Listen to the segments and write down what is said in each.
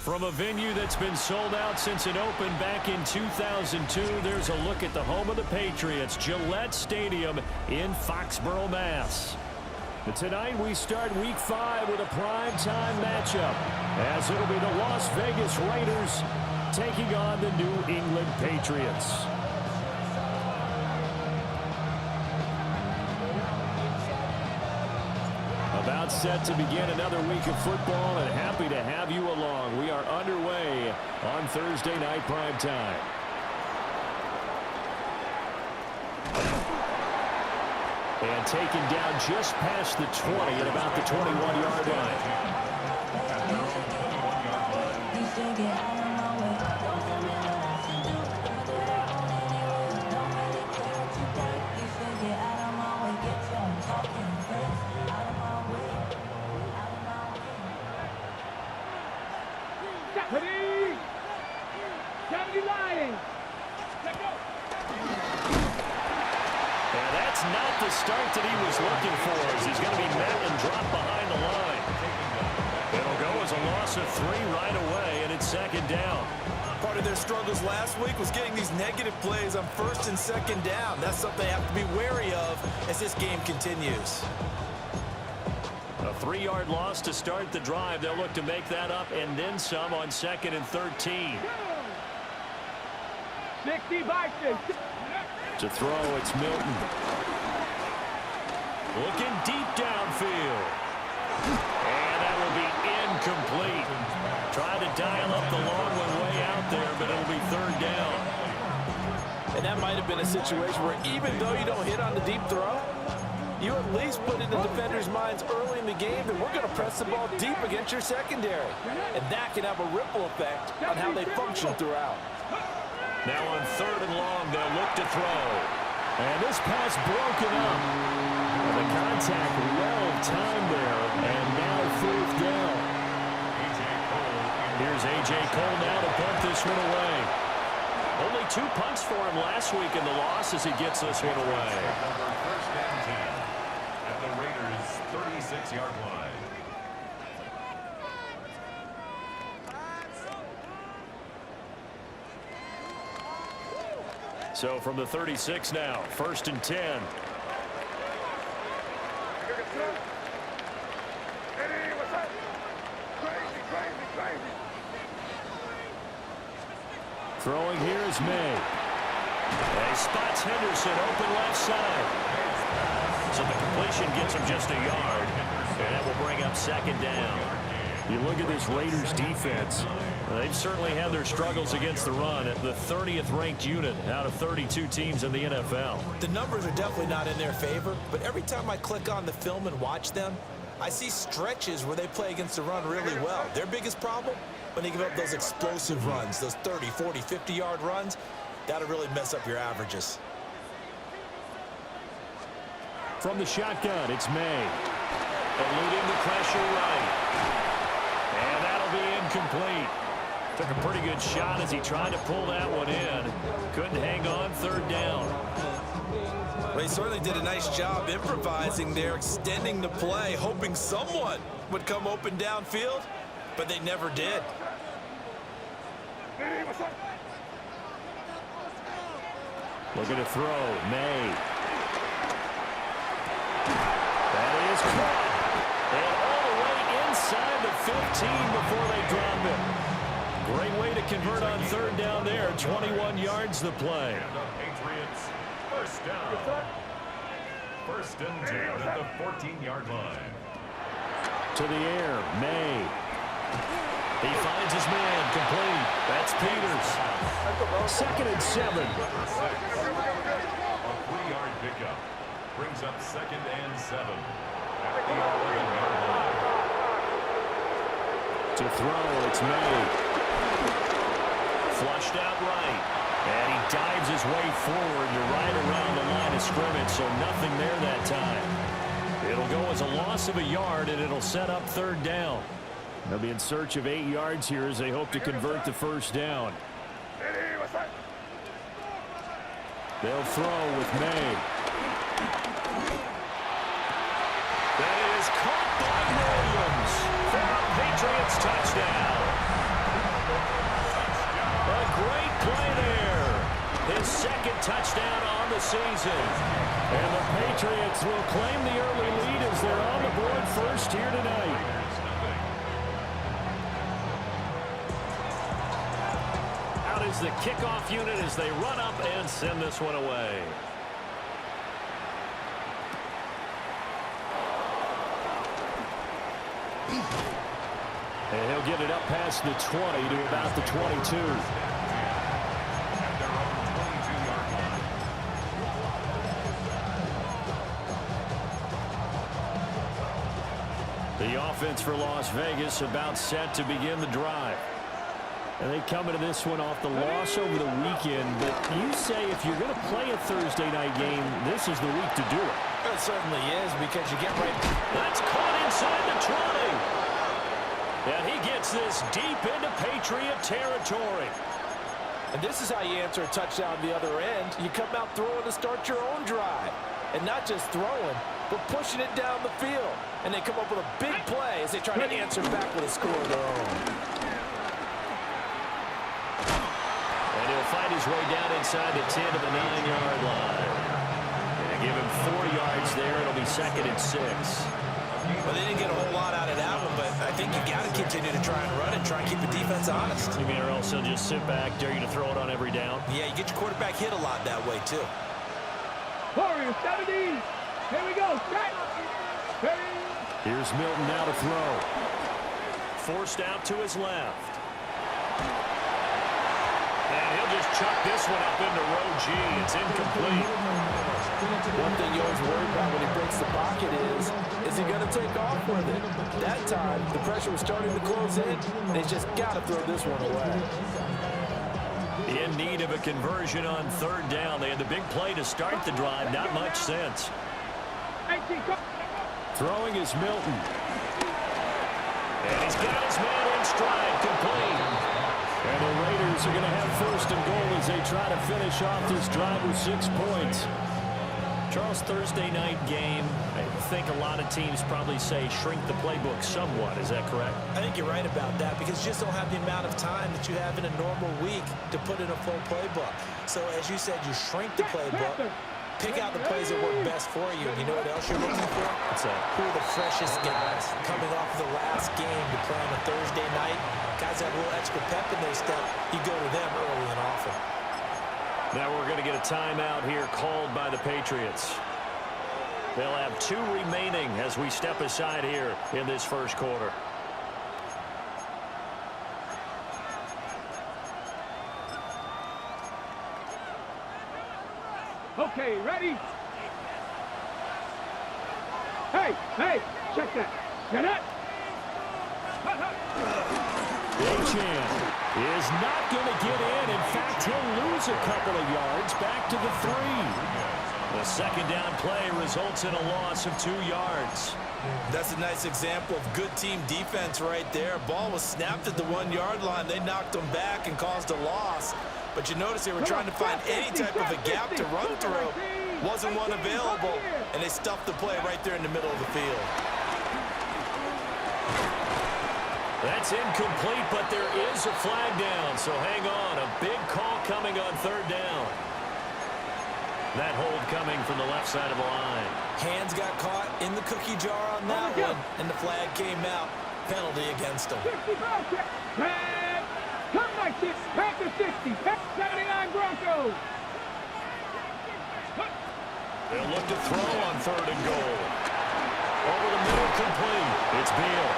From a venue that's been sold out since it opened back in 2002, there's a look at the home of the Patriots, Gillette Stadium in Foxborough, Mass. But tonight we start Week 5 with a primetime matchup, as it'll be the Las Vegas Raiders taking on the New England Patriots. About set to begin another week of football, and happy to have you along. We are underway on Thursday night primetime. And taken down just past the 20 at about the 21-yard line. Not the start that he was looking for, as he's going to be met and dropped behind the line. It'll go as a loss of 3 right away, and it's second down. Part of their struggles last week was getting these negative plays on first and second down. That's something they have to be wary of as this game continues. A 3-yard loss to start the drive. They'll look to make that up and then some on 2nd and 13. 60 Vikings. To throw, it's Milton. Looking deep downfield. And that will be incomplete. Trying to dial up the long one way out there, but it'll be 3rd down. And that might have been a situation where even though you don't hit on the deep throw, you at least put in the defender's minds early in the game that we're going to press the ball deep against your secondary. And that can have a ripple effect on how they function throughout. Now on 3rd and long, they'll look to throw. And this pass broken up. And the contact well timed there. And now 4th down. Here's A.J. Cole now to punt this one away. Only 2 punts for him last week in the loss as he gets this one away. First and 10 at the Raiders' 36-yard line. So from the 36 now, 1st and 10. Throwing here is May. And he spots Henderson open left side. So the completion gets him just a yard. And that will bring up 2nd down. You look at this Raiders defense. They've certainly had their struggles against the run at the 30th ranked unit out of 32 teams in the NFL. The numbers are definitely not in their favor, but every time I click on the film and watch them, I see stretches where they play against the run really well. Their biggest problem, when they give up those explosive runs, those 30, 40, 50-yard runs, that'll really mess up your averages. From the shotgun, it's May. Eluding the pressure right. And that'll be incomplete. Took a pretty good shot as he tried to pull that one in. Couldn't hang on, 3rd down. Well, he certainly did a nice job improvising there, extending the play, hoping someone would come open downfield, but they never did. Looking to throw, May. That is caught. And all the way inside the 15 before they drop it. Great way to convert on 3rd down there. 21 yards the play. And the Patriots, 1st down. 1st and 10 at the 14-yard line. To the air, May. He finds his man, complete. That's Peters. 2nd and 7. A 3-yard pickup brings up 2nd and 7 at the 11-yard line. To throw, it's May. Flushed out right. And he dives his way forward to right around the line of scrimmage, so nothing there that time. It'll go as a loss of a yard, and it'll set up 3rd down. They'll be in search of 8 yards here as they hope to convert the 1st down. They'll throw with May. That is caught by Williams for a Patriots touchdown. great play there. His second touchdown on the season. And the Patriots will claim the early lead as they're on the board first here tonight. Out is the kickoff unit as they run up and send this one away. And he'll get it up past the 20 to about the 22. The offense for Las Vegas about set to begin the drive. And they come into this one off the loss over the weekend. But you say if you're going to play a Thursday night game, this is the week to do it. It certainly is, because you get right. That's caught inside the 20. And he gets this deep into Patriot territory. And this is how you answer a touchdown the other end. You come out throwing to start your own drive. And not just throwing, but pushing it down the field. And they come up with a big play as they try to answer back with a score of their own. And he'll find his way down inside the 10 to the 9-yard line. And give him 4 yards there. It'll be 2nd and 6. Well, they didn't get a whole lot out of that one, but I think you got to continue to try and run and try and keep the defense honest. You mean, or else he'll just sit back, dare you to throw it on every down? Yeah, you get your quarterback hit a lot that way, too. Warriors 70. Here we go. Here's Milton now to throw. Forced out to his left. And he'll just chuck this one up into row G. It's incomplete. One thing you always worry about when he breaks the pocket is he going to take off with it? That time, the pressure was starting to close in, and he's just got to throw this one away. In need of a conversion on 3rd down. They had the big play to start the drive. Not much sense. Throwing is Milton. And he's got his man in stride, complete. And the Raiders are going to have 1st and goal as they try to finish off this drive with 6 points. Charles, Thursday night game, I think a lot of teams probably say shrink the playbook somewhat. Is that correct? I think you're right about that, because you just don't have the amount of time that you have in a normal week to put in a full playbook. So as you said, you shrink the playbook, pick out the plays that work best for you. And you know what else you're looking for? What's that? Who are the freshest guys coming off the last game to play on a Thursday night? Guys have a little extra pep in their step. You go to them early and often. Now we're going to get a timeout here called by the Patriots. They'll have 2 remaining as we step aside here in this first quarter. Okay, ready? Hey, check that. Get it? Achan is not going to get in. In fact, he'll lose a couple of yards back to the 3. The 2nd down play results in a loss of 2 yards. That's a nice example of good team defense right there. Ball was snapped at the 1-yard line. They knocked them back and caused a loss. But you notice they were trying to find any type of a gap to run through. Wasn't one available, and they stuffed the play right there in the middle of the field. That's incomplete, but there is a flag down, so hang on. A big call coming on 3rd down. That hold coming from the left side of the line. Hands got caught in the cookie jar on that one, and the flag came out. Penalty against them. Come like this. Back to 60. 79 Broncos. They'll look to throw on 3rd and goal. Over the middle, complete. It's Beal.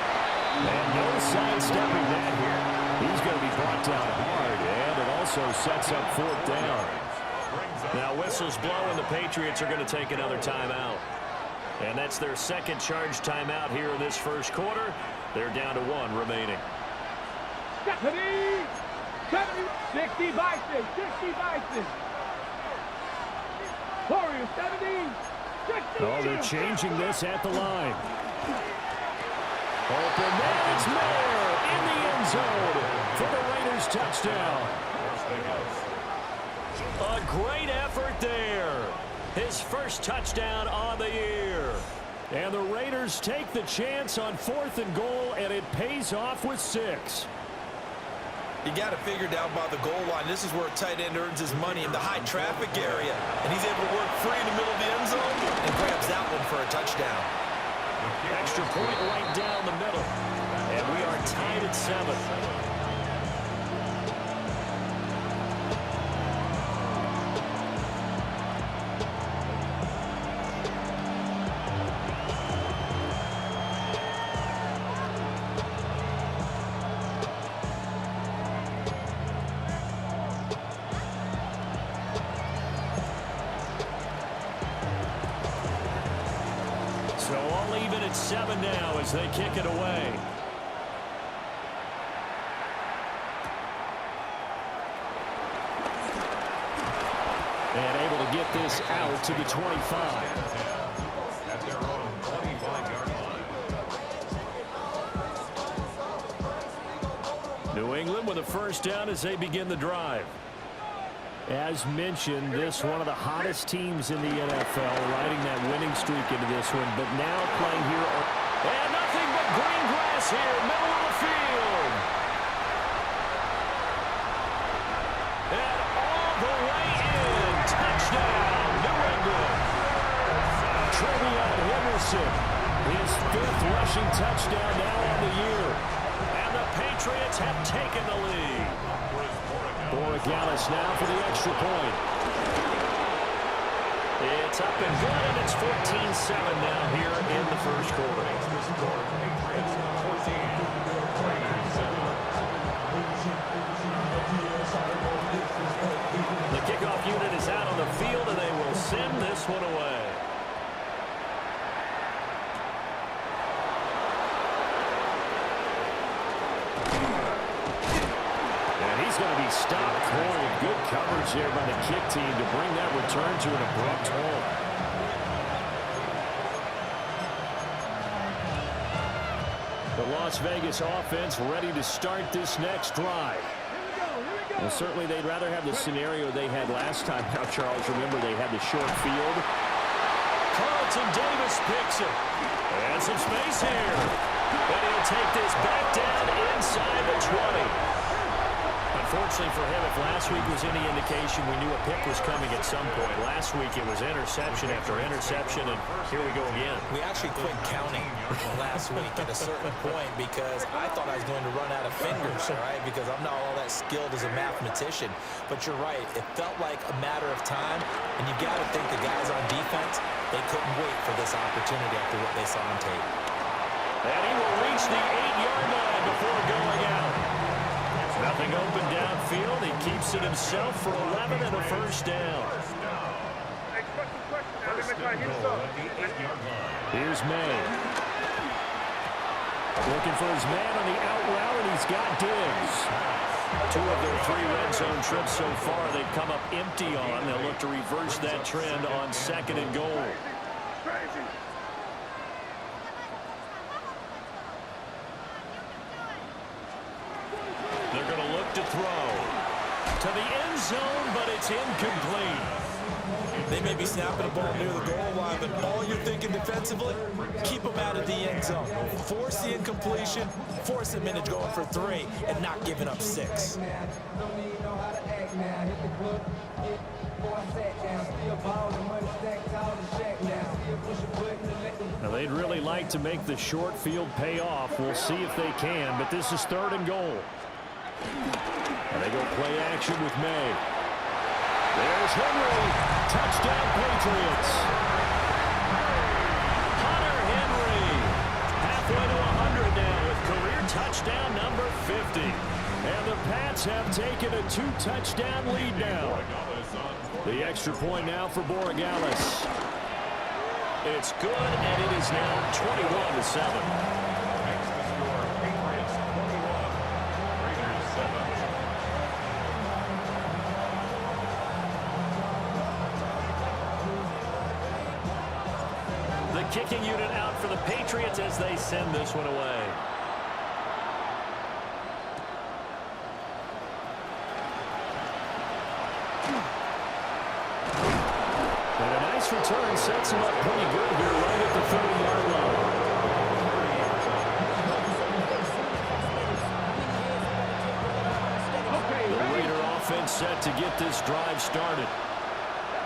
And no sidestepping that here. He's going to be brought down hard, and it also sets up 4th down. Now whistles blow, and the Patriots are going to take another timeout. And that's their 2nd charge timeout here in this first quarter. They're down to 1 remaining. 70, 60 Bison, 60 Bison. Warriors 70, 60. Oh, they're changing this at the line. Open man, it's Mayer in the end zone for the Raiders touchdown. A great effort there. His first touchdown on the year. And the Raiders take the chance on 4th and goal, and it pays off with 6. You got to figure down by the goal line. This is where a tight end earns his money in the high traffic area. And he's able to work free in the middle of the end zone and grabs that one for a touchdown. Extra point right down the middle. And we are tied at 7. So all even at 7 now as they kick it away. And able to get this out to the 25. At their own 25-yard line. New England with a first down as they begin the drive. As mentioned, this one of the hottest teams in the NFL, riding that winning streak into this one, but now playing here. And nothing but green grass here, middle of the field. And all the way in, touchdown, New England. Trevion Henderson, his 5th rushing touchdown now on the year. And the Patriots have taken the lead. Borregales now for the extra point. It's up and good, and it's 14-7 now here in the first quarter. The kickoff unit is out on the field, and they will send this one away. He's going to be stopped cold. Good coverage there by the kick team to bring that return to an abrupt halt. The Las Vegas offense ready to start this next drive. Well, certainly they'd rather have the scenario they had last time. Now, Charles, remember they had the short field. Carlton Davis picks it. And some space here. And he'll take this back down inside the 20. Unfortunately for him, if last week was any indication, we knew a pick was coming at some point. Last week it was interception after interception, and here we go again. We actually quit counting last week at a certain point because I thought I was going to run out of fingers, all right, because I'm not all that skilled as a mathematician. But you're right. It felt like a matter of time, and you got to think the guys on defense, they couldn't wait for this opportunity after what they saw on tape. And he will reach the 8-yard line before going out. Nothing open downfield. He keeps it himself for 11 and a first down. Here's May. Looking for his man on the out route, and he's got Diggs. 2 of their 3 red zone trips so far they've come up empty on. They'll look to reverse that trend on 2nd and goal. They're going to look to throw to the end zone, but it's incomplete. They may be snapping a ball near the goal line, but all you're thinking defensively, keep them out of the end zone. Force the incompletion, force them into going for 3, and not giving up 6. Now they'd really like to make the short field pay off. We'll see if they can, but this is 3rd and goal. And they go play action with May. There's Henry. Touchdown, Patriots. Hunter Henry. Halfway to 100 now with career touchdown number 50. And the Pats have taken a 2-touchdown lead now. The extra point now for Borregales. It's good, and it is now 21-7. Kicking unit out for the Patriots as they send this one away. And a nice return sets him up pretty good here right at the 30-yard line. set to get this drive started.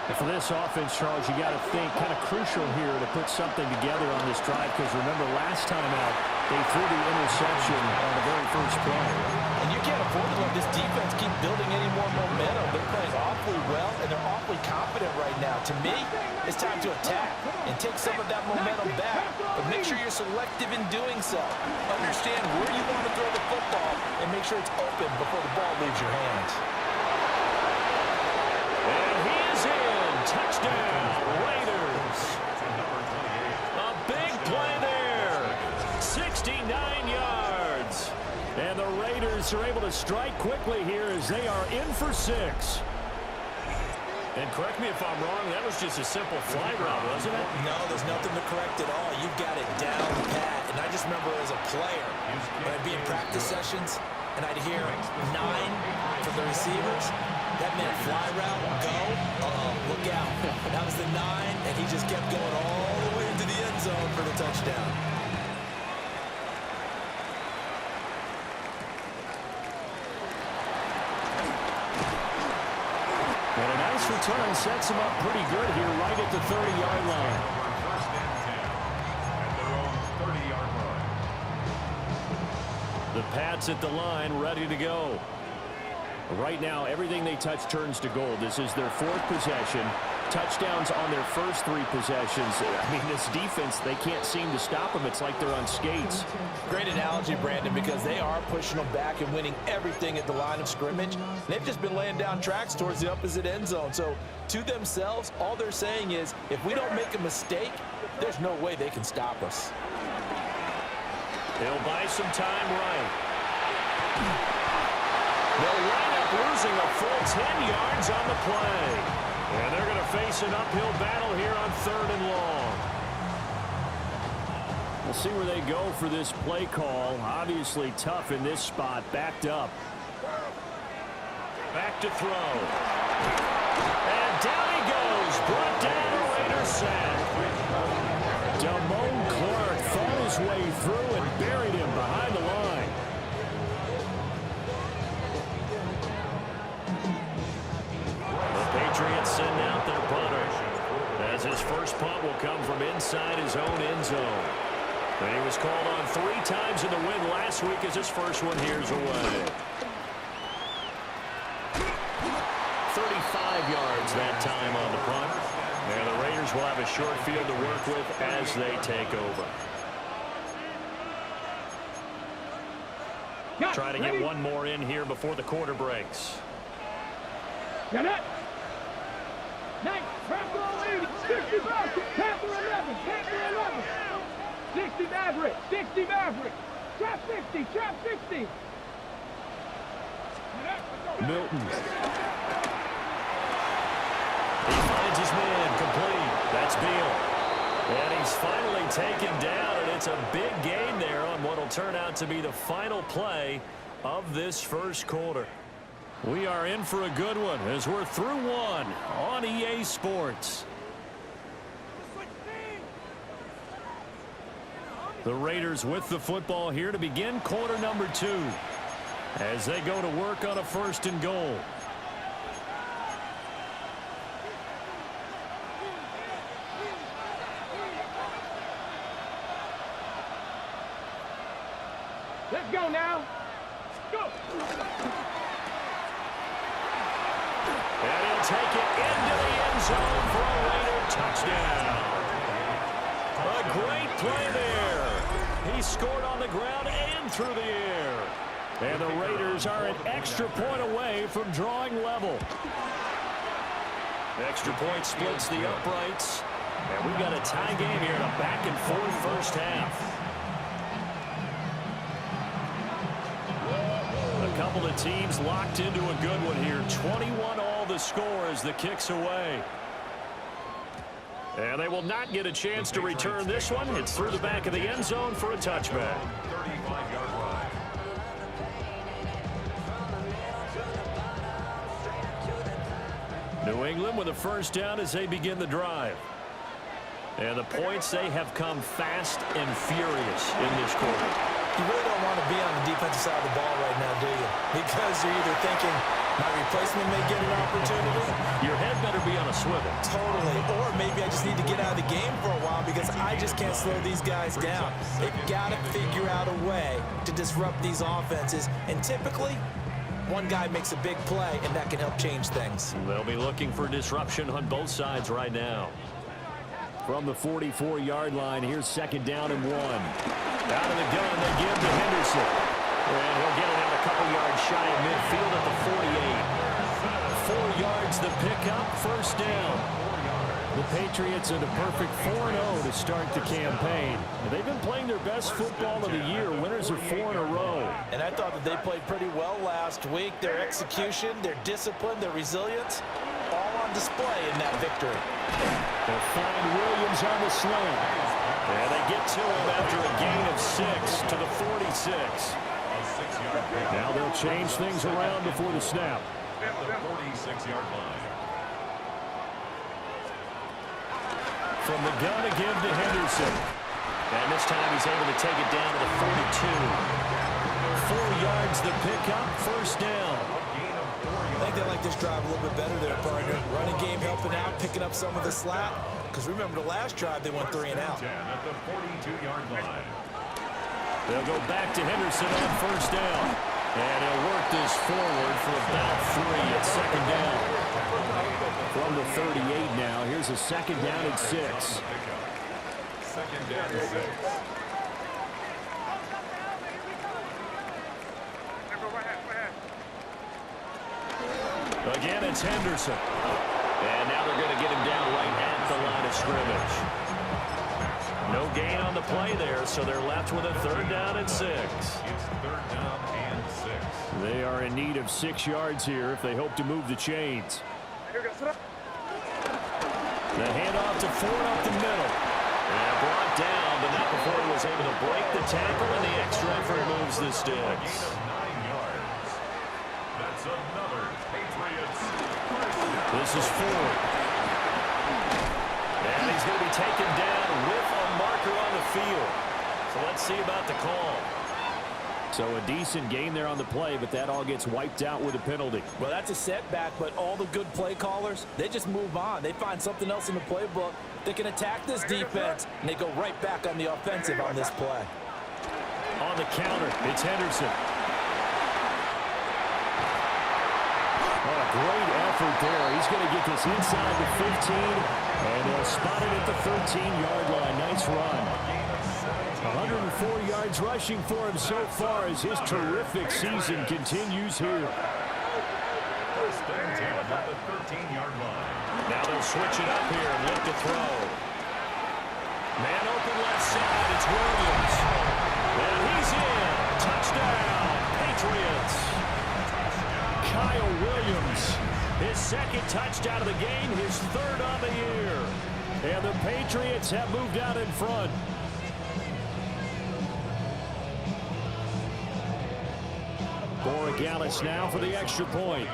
And for this offense, Charles, you got to think kind of crucial here to put something together on this drive, because remember last time out they threw the interception on the very first play. And you can't afford to let this defense keep building any more momentum. They're playing awfully well, and they're awfully confident right now. To me, it's time to attack and take some of that momentum back. But make sure you're selective in doing so. Understand where you want to throw the football and make sure it's open before the ball leaves your hands. And he is in. Touchdown, Raiders. A big play there. 69 yards. And the Raiders are able to strike quickly here as they are in for 6. And correct me if I'm wrong, that was just a simple fly route, wasn't it? No, there's nothing to correct at all. You've got it down pat. And I just remember as a player, when I'd be in practice sessions and I'd hear 9 from the receivers, that meant fly route, go, look out. That was the 9, and he just kept going all the way into the end zone for the touchdown. And a nice return sets him up pretty good here right at the 30-yard line. First and 10 at their own 30-yard line. The Pats at the line, ready to go. Right now, everything they touch turns to gold. This is their 4th possession. Touchdowns on their first 3 possessions. I mean, this defense, they can't seem to stop them. It's like they're on skates. Great analogy, Brandon, because they are pushing them back and winning everything at the line of scrimmage. They've just been laying down tracks towards the opposite end zone. So, to themselves, all they're saying is, if we don't make a mistake, there's no way they can stop us. They'll buy some time right. They'll wind up losing a full 10 yards on the play. And they're going to face an uphill battle here on 3rd and long. We'll see where they go for this play call. Obviously tough in this spot, backed up. Back to throw. And down he goes. Brought down, Raiders sack. Damone Clark fought his way through and buried him behind the line. Patriots send out their punter, as his first punt will come from inside his own end zone. And he was called on 3 times in the win last week as his first one here's away. 35 yards that time on the punt. And the Raiders will have a short field to work with as they take over. Try to get one more in here before the quarter breaks. Got it. 9, Panther 80, 60 Maverick, Panther 11, Panther 11. 60 Maverick, 60 Maverick. Trap 60, trap 60. Milton. He finds his man complete. That's Beal. And he's finally taken down, and it's a big gain there on what will turn out to be the final play of this first quarter. We are in for a good one as we're through one on EA Sports. The Raiders with the football here to begin quarter number 2 as they go to work on a 1st and goal. Let's go now. Go. And he'll take it into the end zone for a Raider touchdown. A great play there. He scored on the ground and through the air. And the Raiders are an extra point away from drawing level. Extra point splits the uprights. And we've got a tie game here in a back-and-forth first half. A couple of teams locked into a good one here. 21 all the score as the kick's away. And they will not get a chance to return this one. It's through the back of the end zone for a touchback. 35-yard line. New England with a first down as they begin the drive. And the points, they have come fast and furious in this quarter. You really don't want to be on the defensive side of the ball right now, do you? Because you're either thinking, my replacement may get an opportunity. Your head better be on a swivel. Totally. Or maybe I just need to get out of the game for a while because I just can't slow these guys down. They've got to figure out a way to disrupt these offenses. And typically, one guy makes a big play, and that can help change things. They'll be looking for disruption on both sides right now. From the 44-yard line, here's second down and 1. Out of the gun, they give to Henderson. And he'll get it out a couple yards shy of midfield at the 48. 4 yards the pickup, first down. The Patriots are the perfect 4-0 to start the campaign. They've been playing their best football of the year. Winners of 4 in a row. And I thought that they played pretty well last week. Their execution, their discipline, their resilience, all on display in that victory. They'll find Williams on the slant. And they get to him after a gain of 6 to the 46. Now they'll change things around before the snap. At the 46-yard line. From the gun to give to Henderson. And this time he's able to take it down to the 42. 4 yards the pickup, first down. I think they like this drive a little bit better there, partner. Running game helping out, picking up some of the slack. Because remember, the last drive they went 3 and out. At the 42-yard line. They'll go back to Henderson on first down. And he'll work this forward for about 3 at second down. From the 38 now, here's a second down at 6. Second down and 6. Again, it's Henderson. And now they're going to get him down right at the line of scrimmage. No gain on the play there, so they're left with a third down and 6. It's third down and 6. They are in need of 6 yards here if they hope to move the chains. The handoff to Ford up the middle. And brought down, but not before he was able to break the tackle, and the extra effort moves the sticks. Gain of 9 yards. That's another Patriots. This is Ford. And he's going to be taken down with a marker on the field. So let's see about the call. So a decent gain there on the play, but that all gets wiped out with a penalty. Well, that's a setback, but all the good play callers, they just move on. They find something else in the playbook. They can attack this defense, and they go right back on the offensive on this play. On the counter, it's Henderson. What a great effort there. He's going to get this inside the 15, and they'll spot it at the 13-yard line. Nice run. 104 yards rushing for him so far as his terrific season continues here. First and 10 at the 13-yard line. Now they'll switch it up here and look to throw. Man open left side, it's Williams. And he's in. Touchdown, Patriots. Kyle Williams, his second touchdown of the game, his third on the year. And the Patriots have moved out in front. Borregales now for the extra point.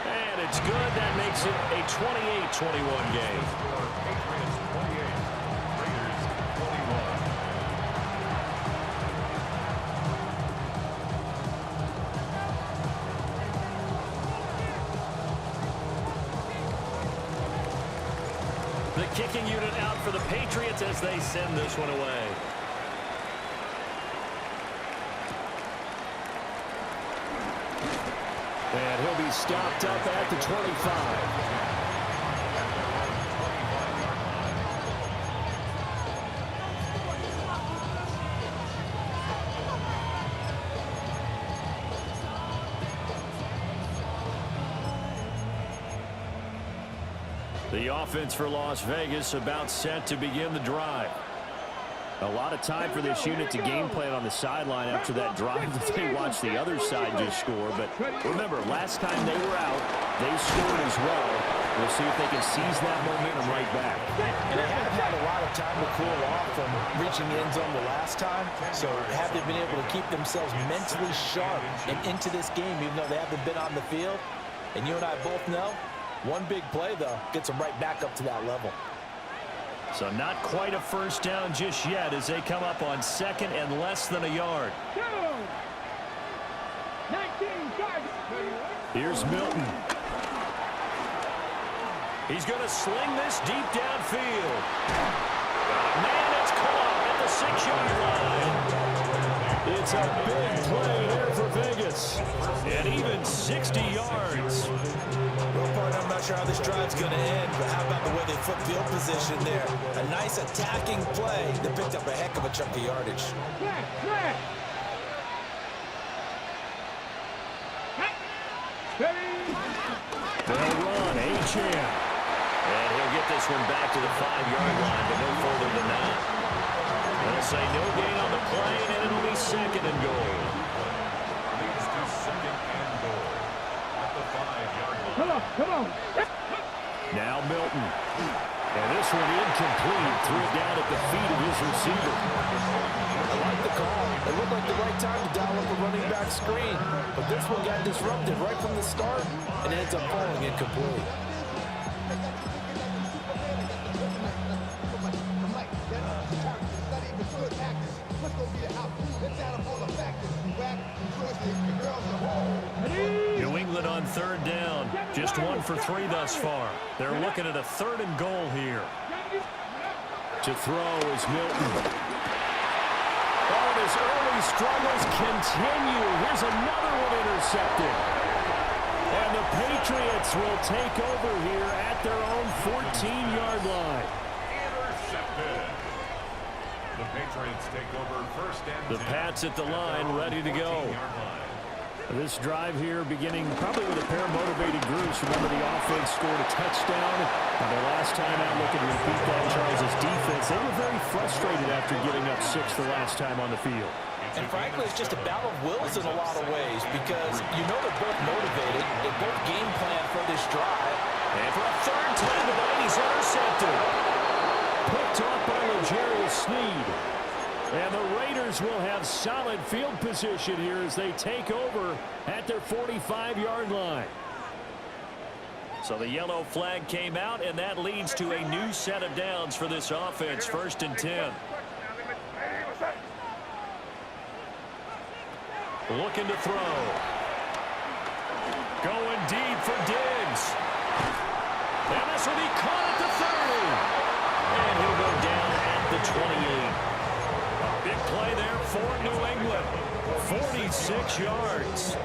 And it's good. That makes it a 28-21 game. Patriots 28, Raiders 21. The kicking unit out for the Patriots as they send this one away. And he'll be stopped up at the 25. The offense for Las Vegas about set to begin the drive. A lot of time for this unit to game plan on the sideline after that drive that they watched the other side just score. But remember, last time they were out, they scored as well. We'll see if they can seize that momentum right back. And they haven't had a lot of time to cool off from reaching the end zone the last time. So have they been able to keep themselves mentally sharp and into this game, even though they haven't been on the field? And you and I both know, one big play, though, gets them right back up to that level. So not quite a first down just yet as they come up on second and less than a yard. 19 targets. Here's Milton. He's going to sling this deep downfield. Man, it's caught at the 6-yard line. It's a big play there for Vegas. And even 60 yards. Well, partner, I'm not sure how this drive's going to end, but how about the way they flip field position there? A nice attacking play that picked up a heck of a chunk of yardage. Flat. They'll run, Achane. And he'll get this one back to the 5-yard line, but no further than that. They'll say no gain on the play, and it'll be second and goal. Leads to second and goal at the 5-yard line. Come on. Now Milton. And this one incomplete. Threw it down at the feet of his receiver. I like the call. It looked like the right time to dial up a running back screen. But this one got disrupted right from the start and ends up falling incomplete. New England on third down. Just 1 for 3 thus far. They're looking at a 3rd and goal here. To throw is Milton. Oh, his early struggles continue. Here's another one intercepted. And the Patriots will take over here at their own 14-yard line. Intercepted. The Patriots take over first and 10. The Pats at the line, ready to go. 14-yard line. This drive here beginning probably with a pair of motivated groups. Remember, the offense scored a touchdown. And the last time out, looking to repeat that, Charles' defense, they were very frustrated after giving up 6 the last time on the field. And frankly, it's just a battle of wills in a lot of ways because you know they're both motivated. They both game plan for this drive. And for a 3rd time tonight, he's intercepted. Picked off by L'Jarius Sneed. And the Raiders will have solid field position here as they take over at their 45-yard line. So the yellow flag came out, and that leads to a new set of downs for this offense. 1st and 10. Looking to throw. Going deep for Diggs. And this will be caught at the 30. And he'll go down at the 28. Big play there for New England. 46 yards.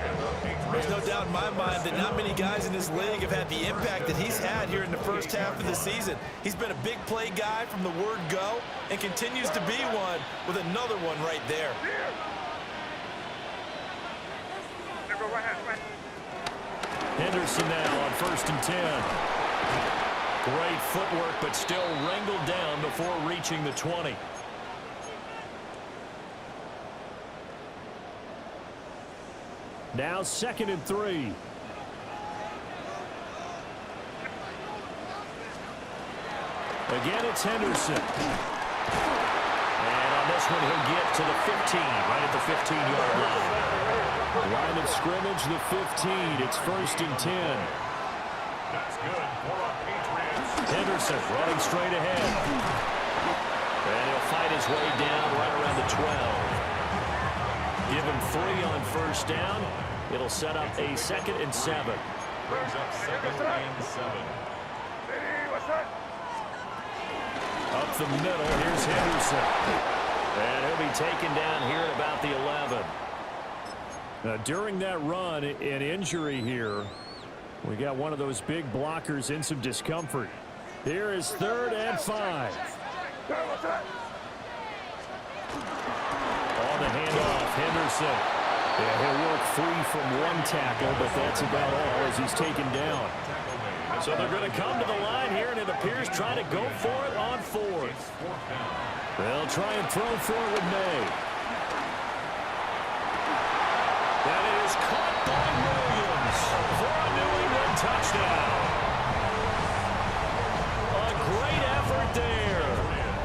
There's no doubt in my mind that not many guys in this league have had the impact that he's had here in the first half of the season. He's been a big play guy from the word go and continues to be one with another one right there. Henderson now on 1st and 10. Great footwork, but still wrangled down before reaching the 20. Now 2nd and 3. Again, it's Henderson. And on this one, he'll get to the 15, right at the 15-yard line. Line of scrimmage, the 15. It's 1st and 10. That's good for a Patriots. Henderson running straight ahead. And he'll fight his way down right around the 12. Give him 3 on 1st down. It'll set up a 2nd and 7. Brings up 2nd and 7. Up the middle, here's Henderson. And he'll be taken down here at about the 11. Now, during that run, an injury here. We got one of those big blockers in some discomfort. Here is 3rd and 5. On the handoff, Henderson. Yeah, he'll work free from 1 tackle, but that's about all as he's taken down. So they're going to come to the line here, and it appears trying to go for it on 4th. They'll try and throw for it with May. That is caught by Williams for a New England touchdown. A great effort there.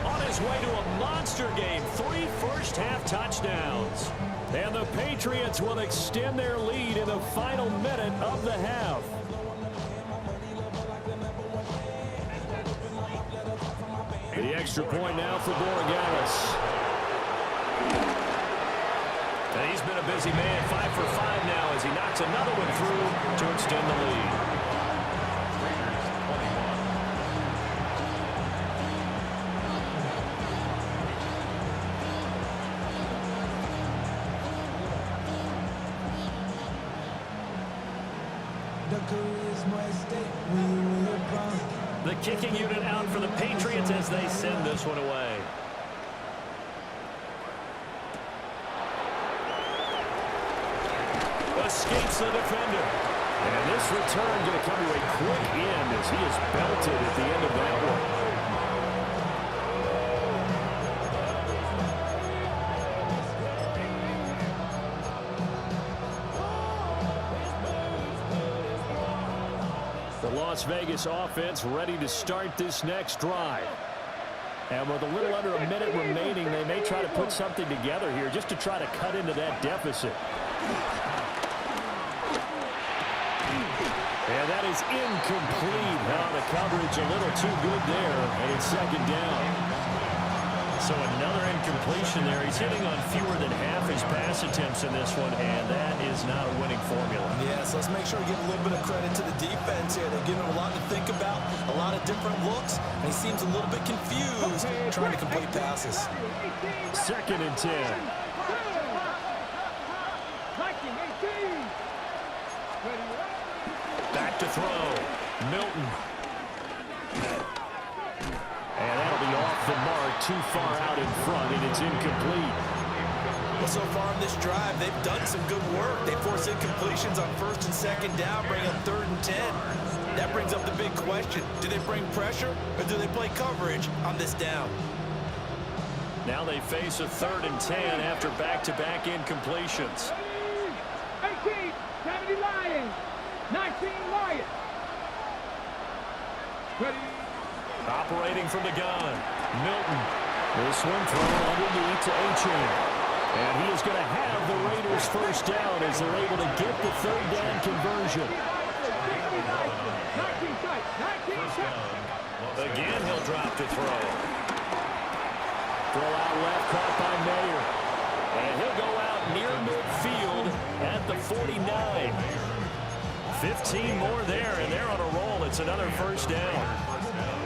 On his way to a monster game, 3 first-half touchdowns. And the Patriots will extend their lead in the final minute of the half. The extra point now for Borregales. And he's been a busy man, 5 for 5 now as he knocks another one through to extend the lead. The kicking unit out for the Patriots as they send this one away. Escapes the defender. And this return going to come to a quick end as he is belted at the end of that one. The Las Vegas offense ready to start this next drive. And with a little under a minute remaining, they may try to put something together here just to try to cut into that deficit. And that is incomplete. Now the coverage a little too good there, and it's second down. So another incompletion there. He's hitting on fewer than half his pass attempts in this one, and that is not a winning formula. Yes, let's make sure we give a little bit of credit to the defense here. They're giving him a lot to think about, a lot of different looks, and he seems a little bit confused trying to complete passes. Second and 10. Back to throw. Milton. And that'll be off the mark, too far out in front, and it's incomplete. Well, so far in this drive, they've done some good work. They force incompletions on first and second down, bring up 3rd and 10. That brings up the big question. Do they bring pressure, or do they play coverage on this down? Now they face a 3rd and 10 after back-to-back incompletions. 18, 70 Lions, 19 Lions. Ready. Operating from the gun, Milton. This one thrown underneath to Achane. And he is going to have the Raiders first down as they're able to get the 3rd down conversion. Again, he'll drop to throw. Throw out left, caught by Mayer. And he'll go out near midfield at the 49. 15 more there, and they're on a roll. It's another first down.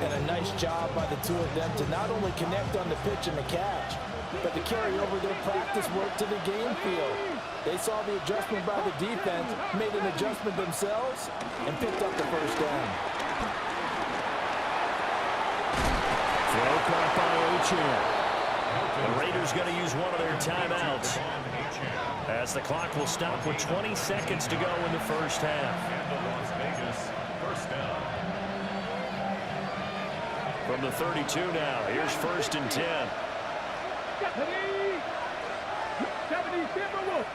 And a nice job by the two of them to not only connect on the pitch and the catch, but to carry over their practice work to the game field. They saw the adjustment by the defense, made an adjustment themselves, and picked up the first down. Throw caught by Achane. The Raiders going to use one of their timeouts as the clock will stop with 20 seconds to go in the first half. Las Vegas, first down. From the 32 now, here's 1st and 10. 70 Timberwolves.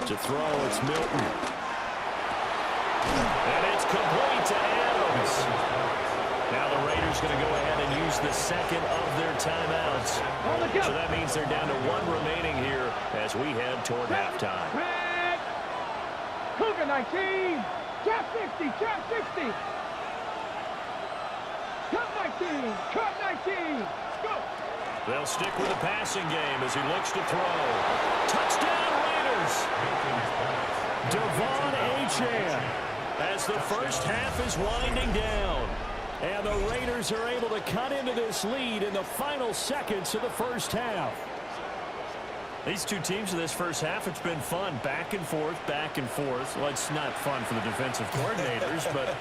To throw, it's Milton. And it's complete to Adams. Now the Raiders going to go ahead and use the second of their timeouts. So that means they're down to 1 remaining here as we head toward halftime. Cougar 19. Trap 60. Trap 60. Cut 19. Cut 19. Go. They'll stick with the passing game as he looks to throw. Touchdown Raiders! Devon Achane as the first half is winding down. And the Raiders are able to cut into this lead in the final seconds of the first half. These two teams in this first half, it's been fun. Back and forth, back and forth. Well, it's not fun for the defensive coordinators, but...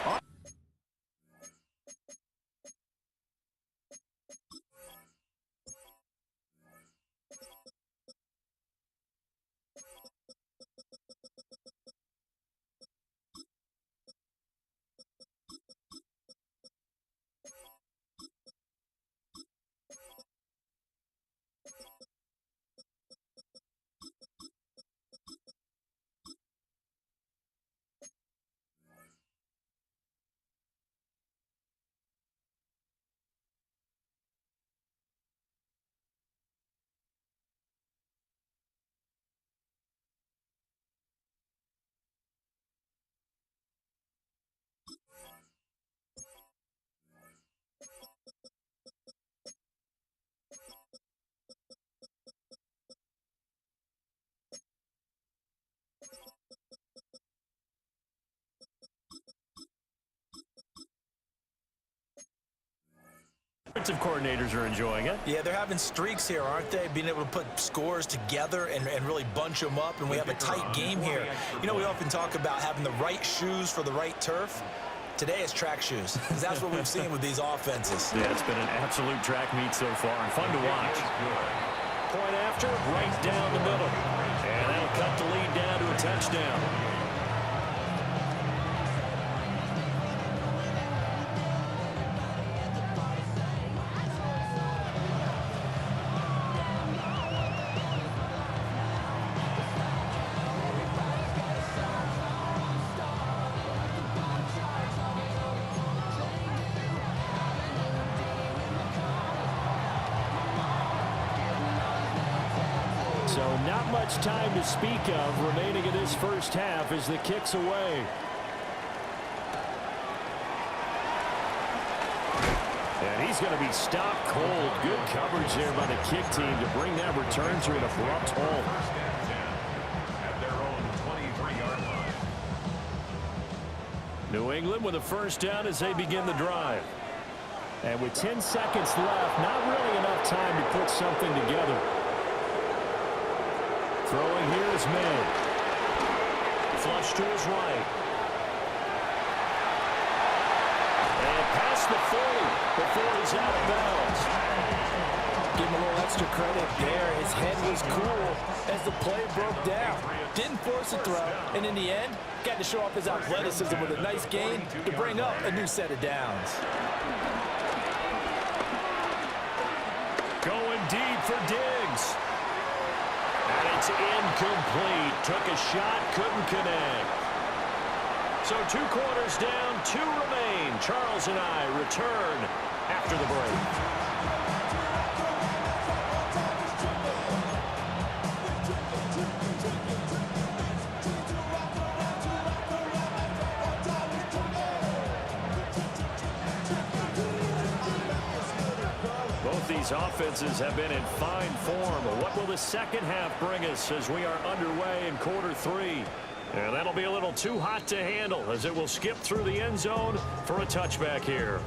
defensive coordinators are enjoying it. Yeah, they're having streaks here, aren't they? Being able to put scores together and really bunch them up, and we have a tight game here. You know, we often talk about having the right shoes for the right turf. Today it's track shoes, because that's what we've seen with these offenses. Yeah, it's been an absolute track meet so far, and fun to watch. Point after, right down the middle. And that'll cut the lead down to a touchdown. So not much time to speak of remaining in this first half as the kick's away. And he's going to be stopped cold. Good coverage there by the kick team to bring that return to an abrupt halt. First and 10 at their own 23-yard line. New England with a first down as they begin the drive. And with 10 seconds left, not really enough time to put something together. Throwing here is May. Flush to his right. And past the 40 before he's out of bounds. Give him a little extra credit there. His head was cool as the play broke down. Didn't force a throw, and in the end, got to show off his athleticism with a nice gain to bring up a new set of downs. Going deep for Diggs. And it's incomplete. Took a shot, couldn't connect. So 2 quarters down, 2 remain. Charles and I return after the break. These offenses have been in fine form. What will the second half bring us as we are underway in quarter 3? And that'll be a little too hot to handle as it will skip through the end zone for a touchback here.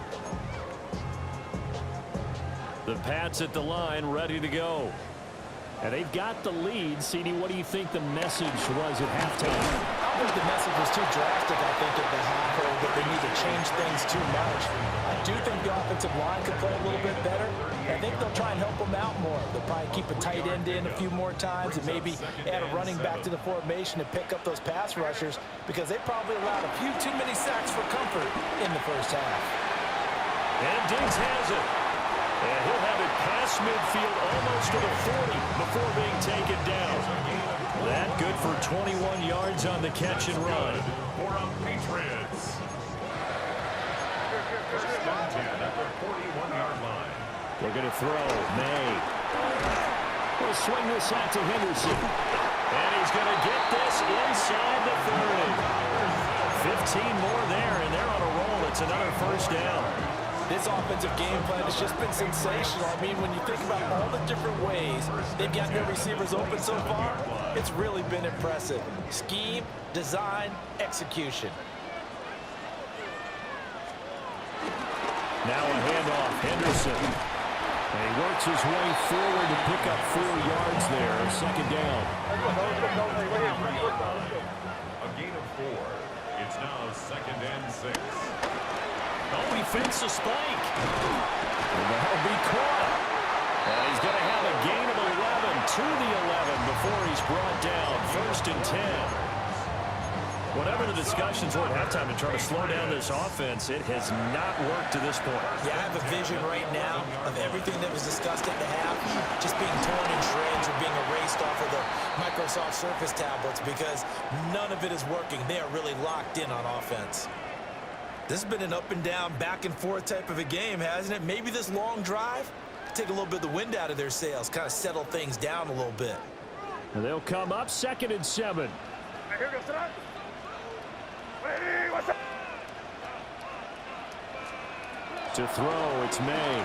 The Pats at the line ready to go. And they've got the lead. CD, what do you think the message was at halftime? I don't think the message was too drastic, I think, at the half, or that they need to change things too much. I do think the offensive line could play a little bit better. I think they'll try and help them out more. They'll probably keep a tight end in a few more times and maybe add a running back to the formation to pick up those pass rushers, because they probably allowed a few too many sacks for comfort in the first half. And Diggs has it. And he'll have it past midfield almost to the 40 before being taken down. That good for 21 yards on the catch and run. For the Patriots. First and 10 at the 41-yard line. We're going to throw. May. We'll swing this out to Henderson. And he's going to get this inside the 30. 15 more there, and they're on a roll. It's another first down. This offensive game plan has just been sensational. I mean, when you think about all the different ways they've got their receivers open so far, it's really been impressive. Scheme, design, execution. Now a handoff, Henderson. And he works his way forward to pick up 4 yards there. Second down. A gain of 4. It's now 2nd and 6. Oh, he fakes a spike. And that'll be caught. And he's going to have a gain of 11 to the 11 before he's brought down. 1st and 10. Whatever the discussions were at halftime to try to slow down this offense, it has not worked to this point. Yeah, I have a vision right now of everything that was discussed at the half just being torn in shreds or being erased off of the Microsoft Surface tablets, because none of it is working. They are really locked in on offense. This has been an up and down, back and forth type of a game, hasn't it? Maybe this long drive take a little bit of the wind out of their sails, kind of settle things down a little bit. And they'll come up 2nd and 7. To throw, it's May.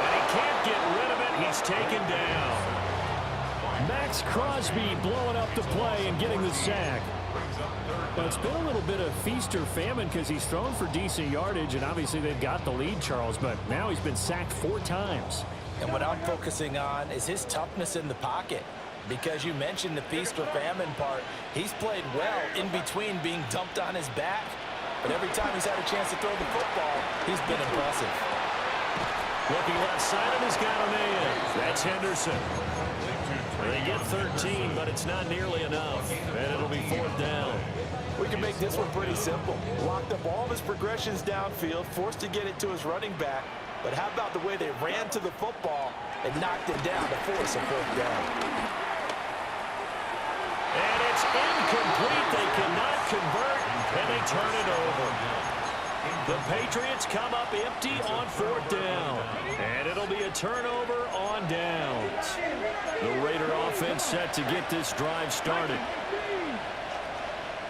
And he can't get rid of it. He's taken down. Max Crosby blowing up the play and getting the sack. Brings up 3rd Well, it's been a little bit of feast or famine because he's thrown for decent yardage, and obviously they've got the lead, Charles, but now he's been sacked 4 times. And what I'm focusing on is his toughness in the pocket. Because you mentioned the feast or famine part, he's played well in between being dumped on his back. But every time he's had a chance to throw the football, he's been impressive. Looking left side, and he's got a man. That's Henderson. They get 13, but it's not nearly enough, and it'll be 4th down. We can make this one pretty simple. Locked up all of his progressions downfield, forced to get it to his running back. But how about the way they ran to the football and knocked it down to force a 4th down? And it's incomplete. They cannot convert, and they turn it over. The Patriots come up empty on 4th down, and it'll be a turnover on downs. The Raider offense set to get this drive started.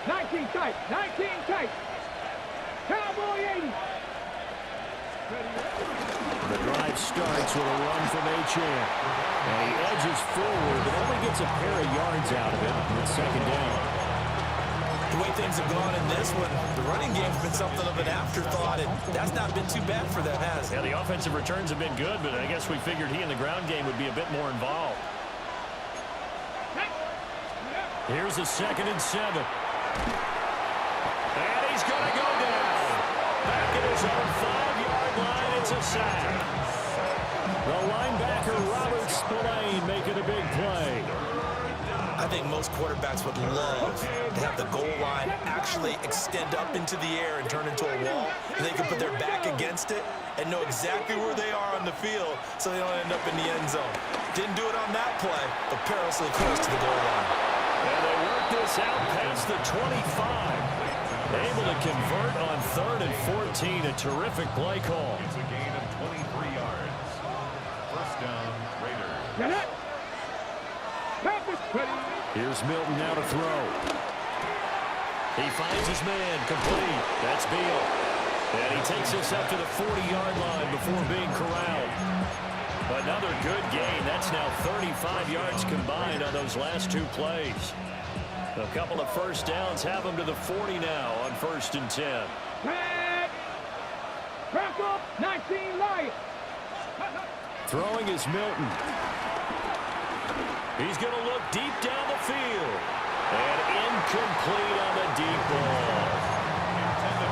19 tight, 19 tight. Cowboy 80. The drive starts with a run from Achane. And he edges forward, but only gets a pair of yards out of it. It's 2nd down. The way things have gone in this one, the running game's been something of an afterthought, and that's not been too bad for them, has it? Yeah, the offensive returns have been good, but I guess we figured he in the ground game would be a bit more involved. Here's a 2nd and 7. And he's going to go down. Back at his own 5-yard line, it's a sack. The linebacker, Robert Spillane, making a big play. I think most quarterbacks would love to have the goal line actually extend up into the air and turn into a wall, and they can put their back against it and know exactly where they are on the field so they don't end up in the end zone. Didn't do it on that play, but perilously close to the goal line. And they work this out past the 25. Able to convert on 3rd and 14. A terrific play call. It's a gain of 23 yards. 1st down, Raiders. Get it. Here's Milton now to throw. He finds his man, complete. That's Beal. And he takes us up to the 40-yard line before being corralled. Another good gain. That's now 35 yards combined on those last 2 plays. A couple of 1st downs have them to the 40 now on 1st and 10. Crack up, 19 Lions. Throwing is Milton. He's going to look deep down the field. And incomplete on the deep ball.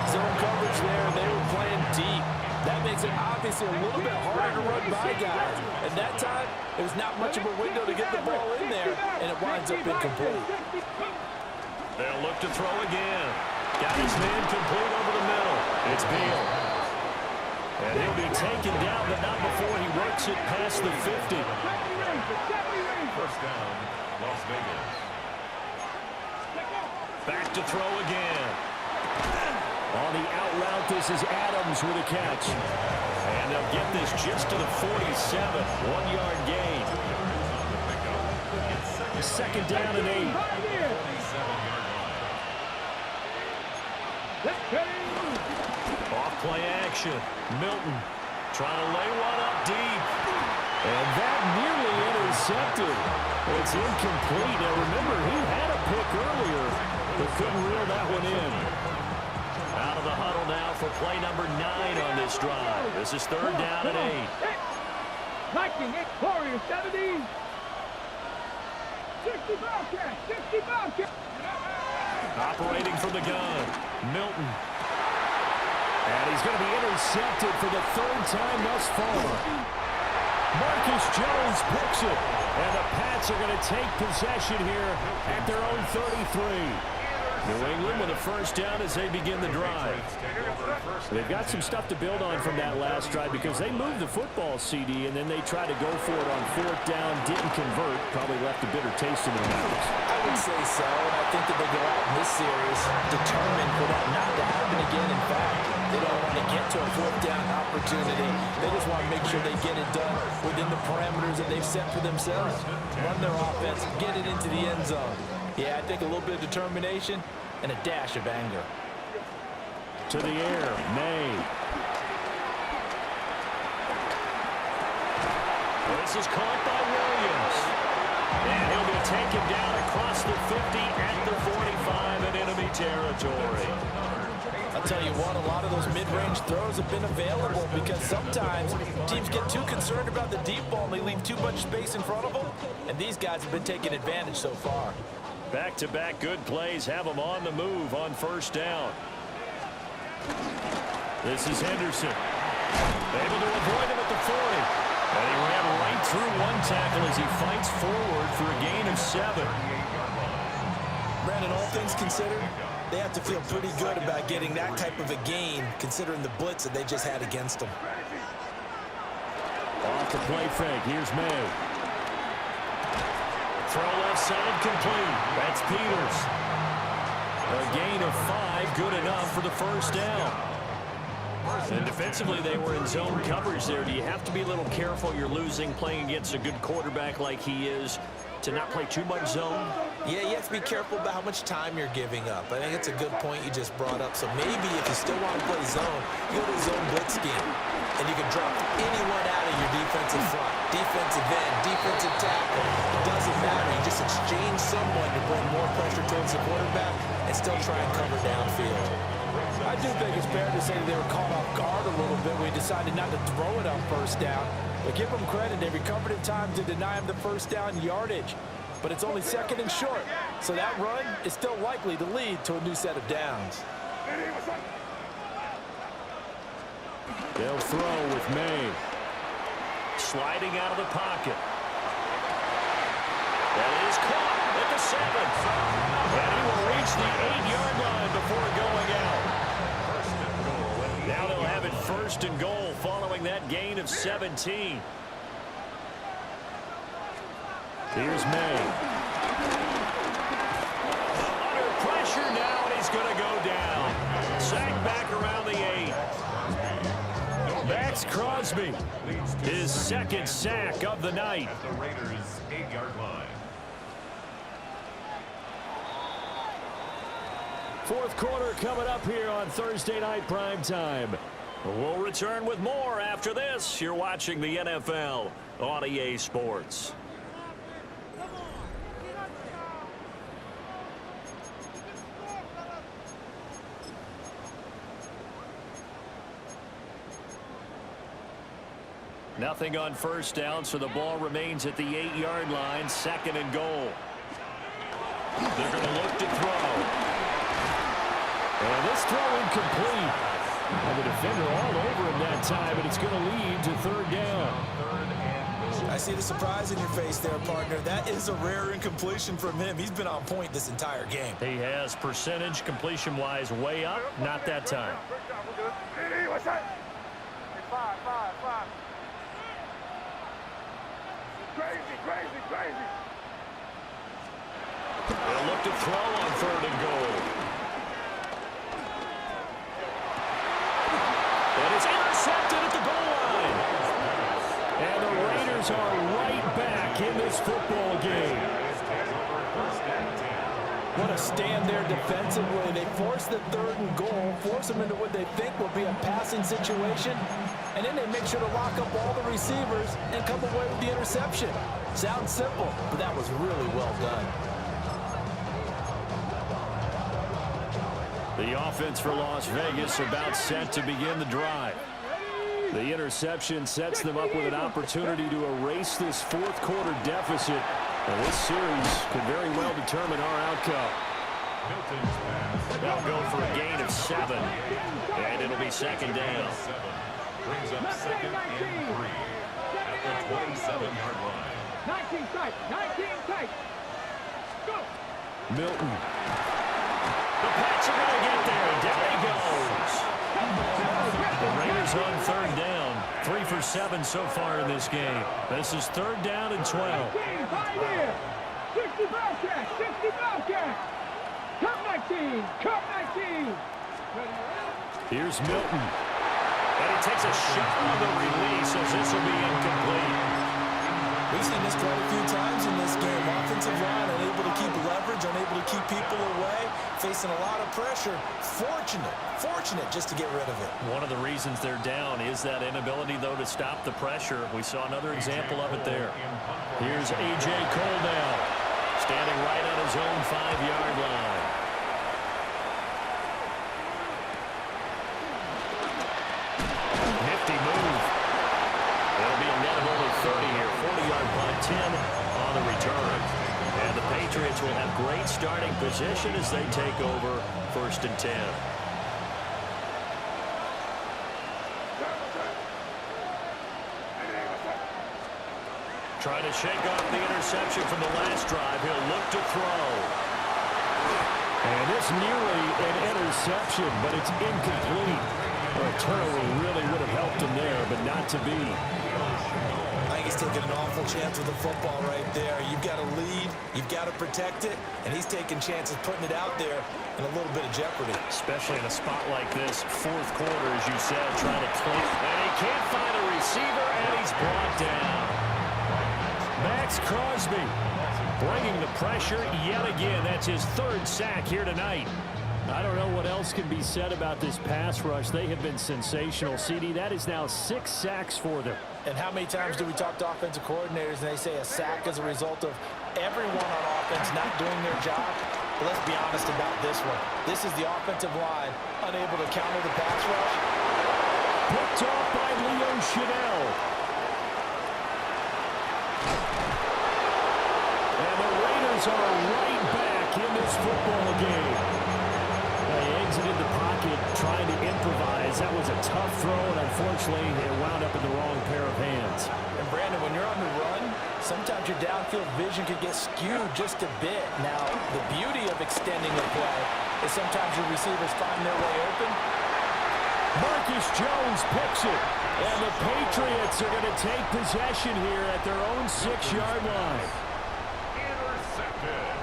Zone coverage there, they were playing deep. That makes it obviously a little bit harder to run by guys. At that time, there was not much of a window to get the ball in there, and it winds up incomplete. They'll look to throw again. Got his man complete over the middle. It's Beal. And he'll be taken down, but not before he works it past the 50. 1st down, Las Vegas. Back to throw again. On the out route, this is Adams with a catch. And they'll get this just to the 47. 1-yard gain. 2nd down and 8. Off play action. Milton trying to lay one up deep. And that nearly intercepted. It's incomplete. Now remember, he had a pick earlier, but couldn't reel that one in. Out of the huddle now for play number 9 on this drive. This is 3rd down and 8. Viking, Warriors 70. 60 Bobcat, 60 Bobcat. Operating from the gun, Milton. And he's going to be intercepted for the 3rd time thus far. Marcus Jones picks it. And the Pats are going to take possession here at their own 33. New England with a 1st down as they begin the drive. They've got some stuff to build on from that last drive because they moved the football, CD, and then they tried to go for it on 4th down, didn't convert, probably left a bitter taste in their mouths. I would say so, and I think that they go out in this series determined for that not to happen again. In fact, they don't want to get to a 4th down opportunity. They just want to make sure they get it done within the parameters that they've set for themselves. Run their offense, get it into the end zone. Yeah, I think a little bit of determination and a dash of anger. To the air, May. This is caught by Williams. And he'll be take him down across the 50 at the 45 in enemy territory. I'll tell you what, a lot of those mid-range throws have been available because sometimes teams get too concerned about the deep ball and they leave too much space in front of them, and these guys have been taking advantage so far. Back-to-back good plays have them on the move on first down. This is Henderson. Able to avoid him at the 40. And he ran right through one tackle as he fights forward for a gain of 7. Brandon, all things considered, they have to feel pretty good about getting that type of a gain considering the blitz that they just had against them. Off the play fake. Here's May. Throw left side complete. That's Peters. A gain of 5, good enough for the first down. And defensively, they were in zone coverage there. Do you have to be a little careful? You're losing playing against a good quarterback like he is to not play too much zone? Yeah, you have to be careful about how much time you're giving up. I think it's a good point you just brought up. So maybe if you still want to play zone, you go to zone blitz scheme. And you can drop anyone out of your defensive front, defensive end, defensive tackle. It doesn't matter. You just exchange someone to bring more pressure towards the quarterback and still try and cover downfield. I do think it's fair to say that they were caught off guard a little bit. We decided not to throw it on first down. But give them credit. They recovered in time to deny him the first down yardage. But it's only second and short. So that run is still likely to lead to a new set of downs. They'll throw with May. Sliding out of the pocket. That is caught at the 7. And he will reach the 8-yard line before going out. Now they'll have it first and goal following that gain of 17. Here's May. Under pressure now, and he's going to go down. Sacked back around the 8. Max Crosby, his second sack of the night. At the Raiders' 8-yard line. Fourth quarter coming up here on Thursday Night Primetime. We'll return with more after this. You're watching the NFL on EA Sports. Nothing on first down, so the ball remains at the 8-yard line, second and goal. They're going to look to throw. And this throw incomplete. And the defender all over him that time, and it's going to lead to third down. I see the surprise in your face there, partner. That is a rare incompletion from him. He's been on point this entire game. He has percentage completion-wise way up, not that time. Crazy. They'll look to throw on third and goal. And it's intercepted at the goal line. And the Raiders are right back in this football game. What a stand there defensively. They force the third and goal, force them into what they think will be a passing situation, and then they make sure to lock up all the receivers and come away with the interception. Sounds simple, but that was really well done. The offense for Las Vegas about set to begin the drive. The interception sets them up with an opportunity to erase this fourth quarter deficit. And this series could very well determine our outcome. They'll go for a gain of 7. And it'll be second down. Brings up second and 3 at the 27-yard line. 19 tight. Go. Milton. The Pats are going to get there. Down he goes. The Raiders on third down. 3 for 7 so far in this game. This is third down and 12. 60 Bobcats. Cup 19. Here's Milton. And he takes a shot on the release as this will be incomplete. We've seen this quite a few times in this game. Offensive line unable to keep leverage, unable to keep people away, facing a lot of pressure. Fortunate just to get rid of it. One of the reasons they're down is that inability, though, to stop the pressure. We saw another example of it there. Here's A.J. Cole now. standing right on his own 5-yard line. Nifty move. It'll be a net of only 30 here. 40-yard punt, 10 on the return. And the Patriots will have great starting position as they take over 1st and 10. Trying to shake off the interception from the last drive. He'll look to throw. And it's nearly an interception, but it's incomplete. A turnover really would have helped him there, but not to be. I think he's taking an awful chance with the football right there. You've got to lead, you've got to protect it, and he's taking chances putting it out there in a little bit of jeopardy. Especially in a spot like this, 4th quarter, as you said, trying to close. And he can't find a receiver, and he's brought down. Max Crosby bringing the pressure yet again. That's his 3rd sack here tonight. I don't know what else can be said about this pass rush. They have been sensational. CD, that is now 6 sacks for them. And how many times do we talk to offensive coordinators and they say a sack is a result of everyone on offense not doing their job? But let's be honest about this one. This is the offensive line unable to counter the pass rush. Picked off by Leo Chanel. And the Raiders are right back in this football game. They exited the pocket trying to improvise. That was a tough throw, and unfortunately, it wound up in the wrong pair of hands. And Brandon, when you're on the run, sometimes your downfield vision could get skewed just a bit. Now, the beauty of extending the play is sometimes your receivers find their way open. Marcus Jones picks it, and the Patriots are going to take possession here at their own 6-yard line. Intercepted.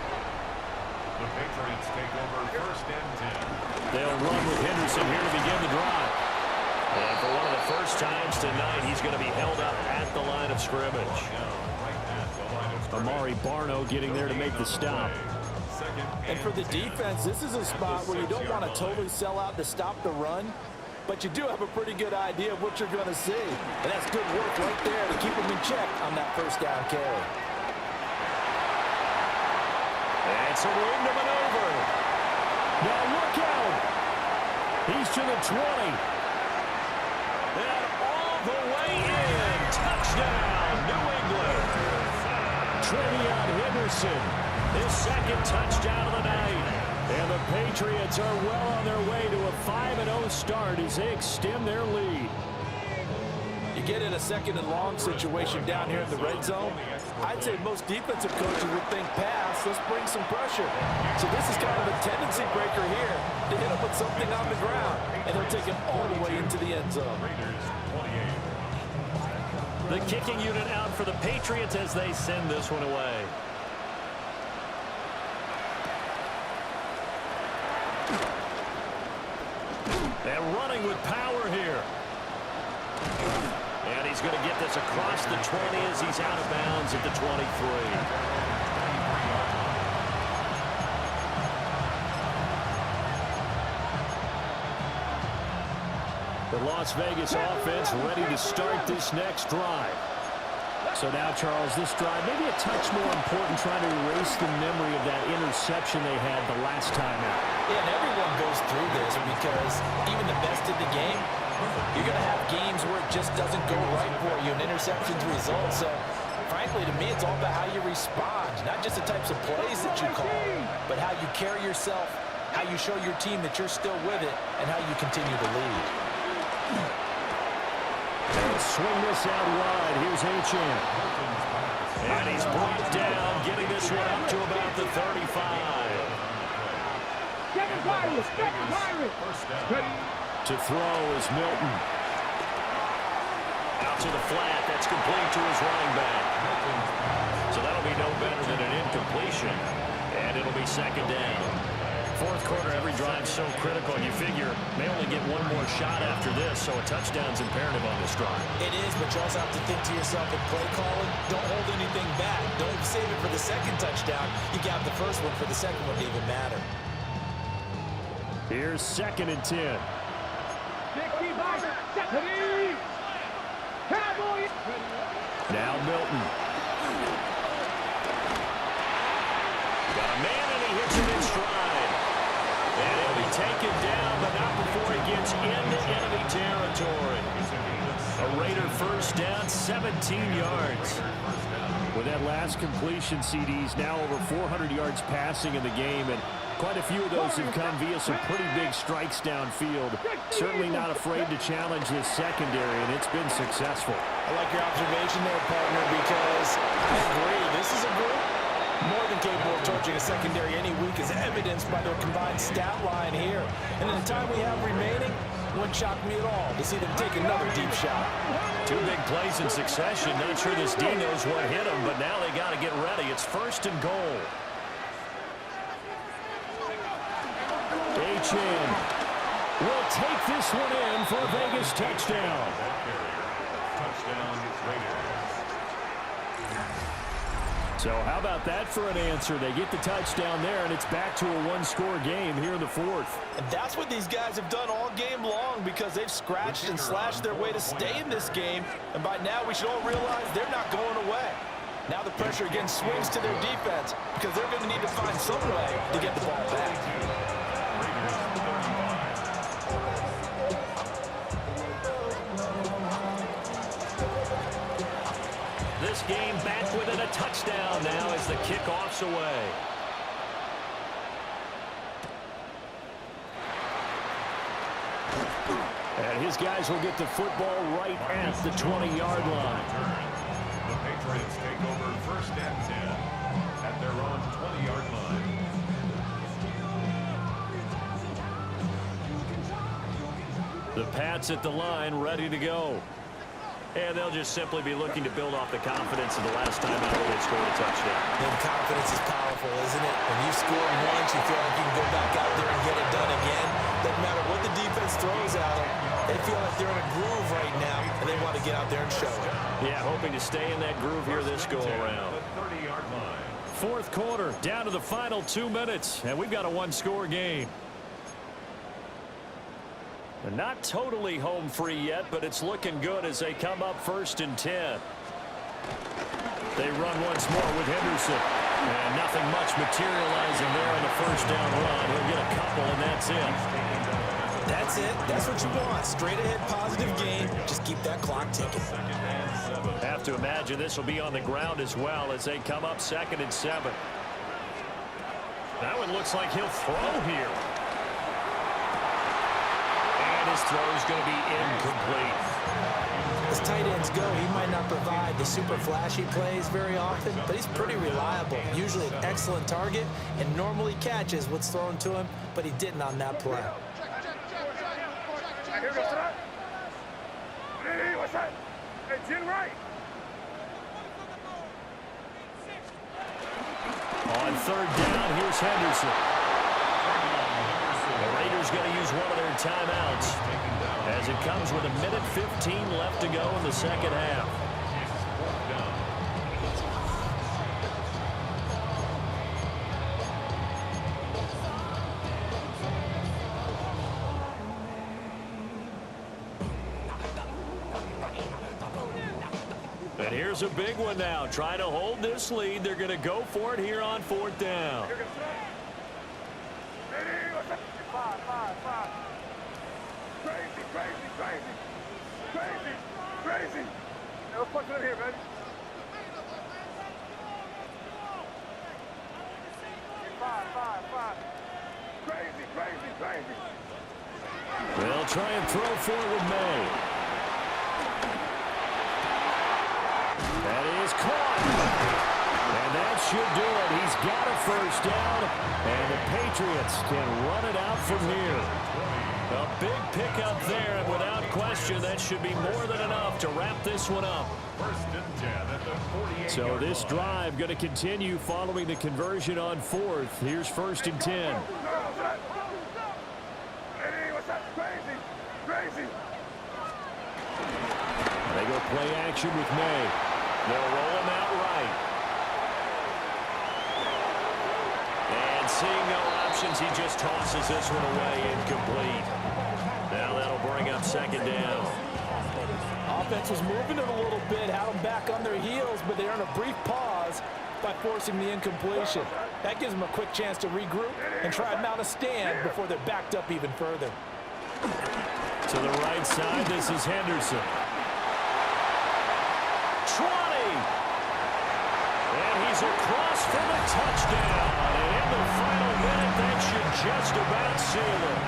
The Patriots take over 1st and 10. They'll run with Henderson here to begin the drive. And for one of the first times tonight, he's going to be held up at the line of scrimmage. Amari Barno getting there to make the stop. And for the defense, this is a spot where you don't want to totally sell out to stop the run, but you do have a pretty good idea of what you're going to see. And that's good work right there to keep them in check on that 1st down carry. And some room to maneuver. Now look out. He's to the 20. And all the way in. Touchdown, New England. Trevion Henderson, his 2nd touchdown of the night. And the Patriots are well on their way to a 5-0 start as they extend their lead. You get in a 2nd and long situation down here in the red zone, I'd say most defensive coaches would think pass, let's bring some pressure. So this is kind of a tendency breaker here to hit him with something on the ground, and they'll take him all the way into the end zone. The kicking unit out for the Patriots as they send this one away. And running with power here. And he's going to get this across the 20 as he's out of bounds at the 23. The Las Vegas offense ready to start this next drive. So now, Charles, this drive maybe a touch more important, trying to erase the memory of that interception they had the last time out. Yeah, and everyone goes through this because even the best in the game, you're going to have games where it just doesn't go right for you, and interceptions result. So, frankly, to me, it's all about how you respond, not just the types of plays that you call, but how you carry yourself, how you show your team that you're still with it, and how you continue to lead. And swing this out wide. Here's H.M. And he's brought down, getting this one up to about the 35. To throw is Milton. Out to the flat. That's complete to his running back. So that'll be no better than an incompletion. And it'll be 2nd down. 4th quarter, every drive so critical, and you figure may only get one more shot after this, so a touchdown's imperative on this drive. It is, but you also have to think to yourself in play calling, don't hold anything back. Don't save it for the 2nd touchdown. You got the 1st one for the 2nd one to even matter. Here's 2nd and 10. Now Milton. territory. A Raider first down, 17 yards. With that last completion, CD's now over 400 yards passing in the game, and quite a few of those have come via some pretty big strikes downfield. Certainly not afraid to challenge this secondary, and it's been successful. I like your observation there, partner, because I agree. This is a group more than capable of torching a secondary any week, as evidenced by their combined stat line here. And in the time we have remaining, wouldn't shock me at all to see them take another deep shot. Two big plays in succession. Not sure this D knows what hit him, but now they got to get ready. It's 1st and goal. HN will take this one in for a Vegas touchdown. Touchdown, Raiders. So how about that for an answer? They get the touchdown there, and it's back to a one-score game here in the 4th. And that's what these guys have done all game long, because they've scratched and slashed their way to stay in this game. And by now, we should all realize they're not going away. Now the pressure again swings to their defense, because they're going to need to find some way to get the ball back. This game back within a touchdown now as the kickoff's away. And his guys will get the football right at the 20-yard line. The Patriots take over 1st and 10 at their own 20-yard line. The Pats at the line, ready to go. And they'll just simply be looking to build off the confidence of the last time out they scored a touchdown. And confidence is powerful, isn't it? When you score once, you feel like you can go back out there and get it done again. Doesn't matter what the defense throws at them. They feel like they're in a groove right now, and they want to get out there and show it. Yeah, hoping to stay in that groove here this go-around. 30-yard line. 4th quarter, down to the final 2 minutes, and we've got a one-score game. They're not totally home free yet, but it's looking good as they come up 1st and 10. They run once more with Henderson. And nothing much materializing there on the 1st down run. He'll get a couple, and that's it. That's it. That's what you want. Straight ahead, positive game. Just keep that clock ticking. Have to imagine this will be on the ground as well as they come up 2nd and 7. That one looks like he'll throw here. His throw is going to be incomplete. As tight ends go, he might not provide the super flashy plays very often, but he's pretty reliable. Usually an excellent target and normally catches what's thrown to him, but he didn't on that play. On 3rd down, here's Henderson. The Raiders going to use one of their timeouts as it comes with 1:15 left to go in the 2nd half. And here's a big one now. Trying to hold this lead. They're going to go for it here on 4th down. Crazy. Let's push it in here, baby. Five. Crazy. They'll try and throw for it with May. That is caught. And that should do it. He's got a 1st down. And the Patriots can run it out from here. A big pickup there, and without question, that should be more than enough to wrap this one up. 1st and 10 at the 48-yard So this drive going to continue following the conversion on 4th. Here's 1st and 10. Crazy. They go play action with May. They'll roll him out right. And seeing no options, he just tosses this one away, incomplete. Now that'll bring up 2nd down. Offense was moving it a little bit, had them back on their heels, but they earned a brief pause by forcing the incompletion. That gives them a quick chance to regroup and try and mount a stand before they're backed up even further. To the right side, this is Henderson. 20. And he's across for the touchdown. And in the final minute, that should just about seal it.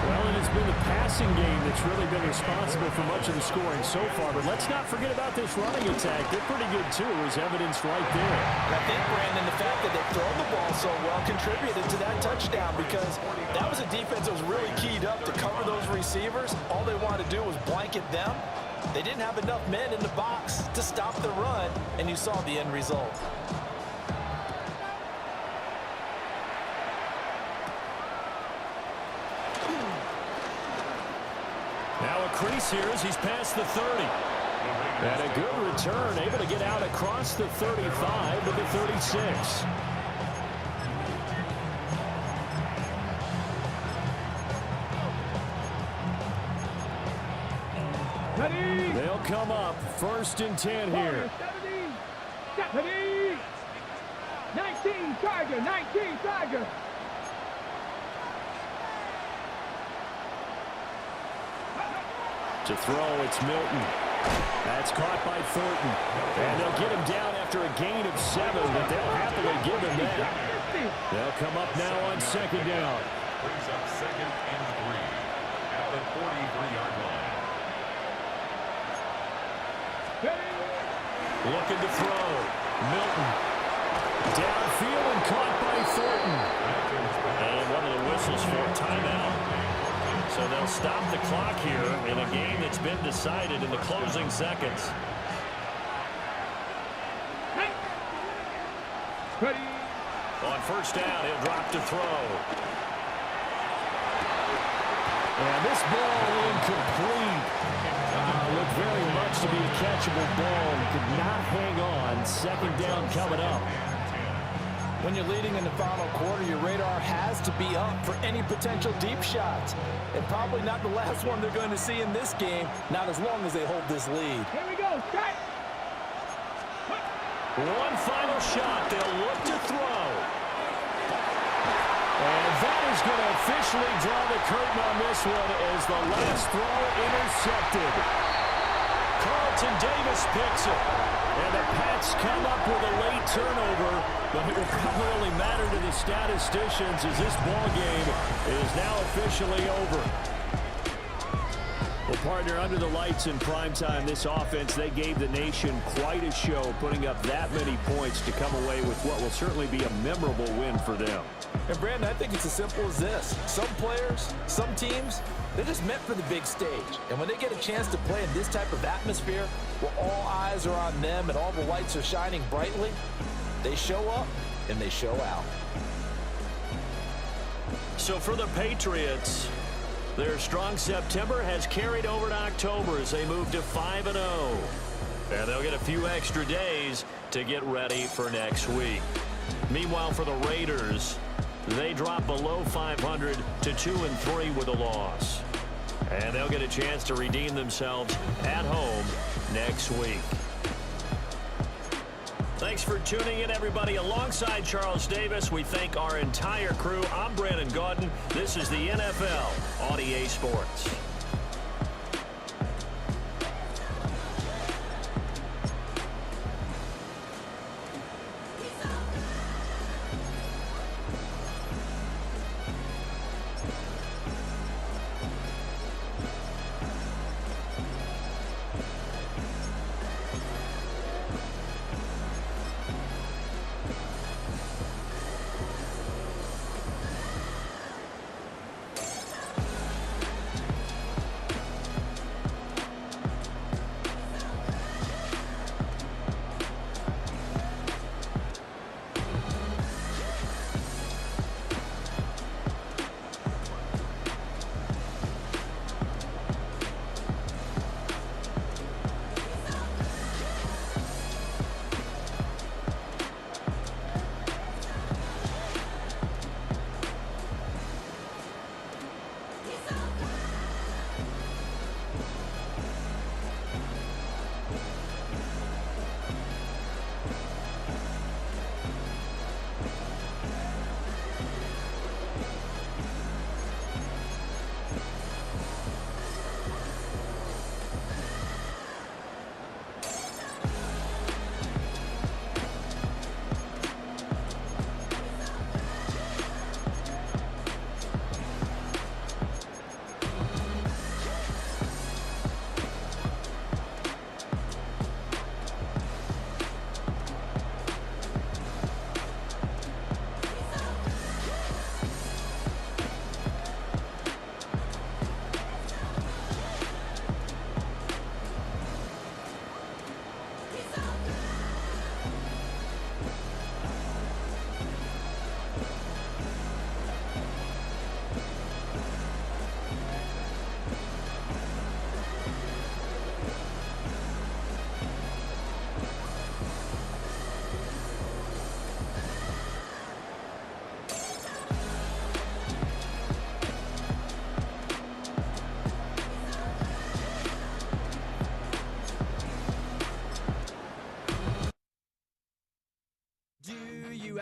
Well, it has been the passing game that's really been responsible for much of the scoring so far. But let's not forget about this running attack. They're pretty good, too, as evidenced right there. And I think, Brandon, the fact that they've thrown the ball so well contributed to that touchdown, because that was a defense that was really keyed up to cover those receivers. All they wanted to do was blanket them. They didn't have enough men in the box to stop the run, and you saw the end result. Now a crease here as he's past the 30. And a good return, able to get out across the 35 to the 36. They'll come up 1st and 10 here. 70. 19 Tiger, 19 Tiger. To throw, it's Milton. That's caught by Thornton. And they'll get him down after a gain of 7, but they'll happily give him that. They'll come up now on 2nd down. Brings up 2nd and 3 at the 43-yard line. Looking to throw. Milton. Downfield and caught by Thornton. And one of the whistles for a timeout. So they'll stop the clock here in a game that's been decided in the closing seconds. On 1st down, he'll drop to throw. And this ball incomplete. Looked very much to be a catchable ball. Could not hang on. 2nd down coming up. When you're leading in the final quarter, your radar has to be up for any potential deep shots. And probably not the last one they're going to see in this game, not as long as they hold this lead. Here we go, strike. One final shot. They'll look to throw. And that is going to officially draw the curtain on this one as the last throw intercepted. Carlton Davis picks it. And the Pats come up with a late turnover, but it will probably only matter to the statisticians as this ball game is now officially over. Well, partner, under the lights in primetime, this offense, they gave the nation quite a show, putting up that many points to come away with what will certainly be a memorable win for them. And, Brandon, I think it's as simple as this. Some players, some teams, they're just meant for the big stage. And when they get a chance to play in this type of atmosphere, where all eyes are on them and all the lights are shining brightly, they show up and they show out. So for the Patriots, their strong September has carried over to October as they move to 5-0. And they'll get a few extra days to get ready for next week. Meanwhile, for the Raiders, they drop below 500 to 2-3 with a loss. And they'll get a chance to redeem themselves at home next week. Thanks for tuning in, everybody. Alongside Charles Davis, we thank our entire crew. I'm Brandon Gaudin. This is the NFL on EA Sports.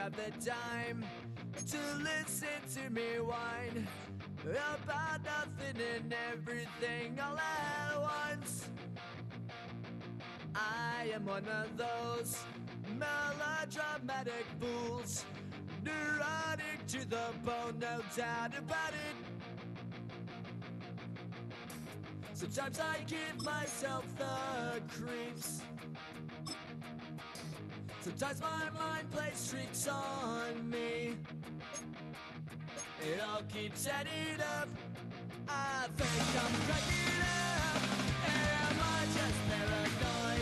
have the time to listen to me whine about nothing and everything all at once. I am one of those melodramatic fools, neurotic to the bone, no doubt about it. Sometimes I give myself the creeps. Sometimes my mind plays tricks on me. It all keeps adding up. I think I'm cracking up. Am I just paranoid?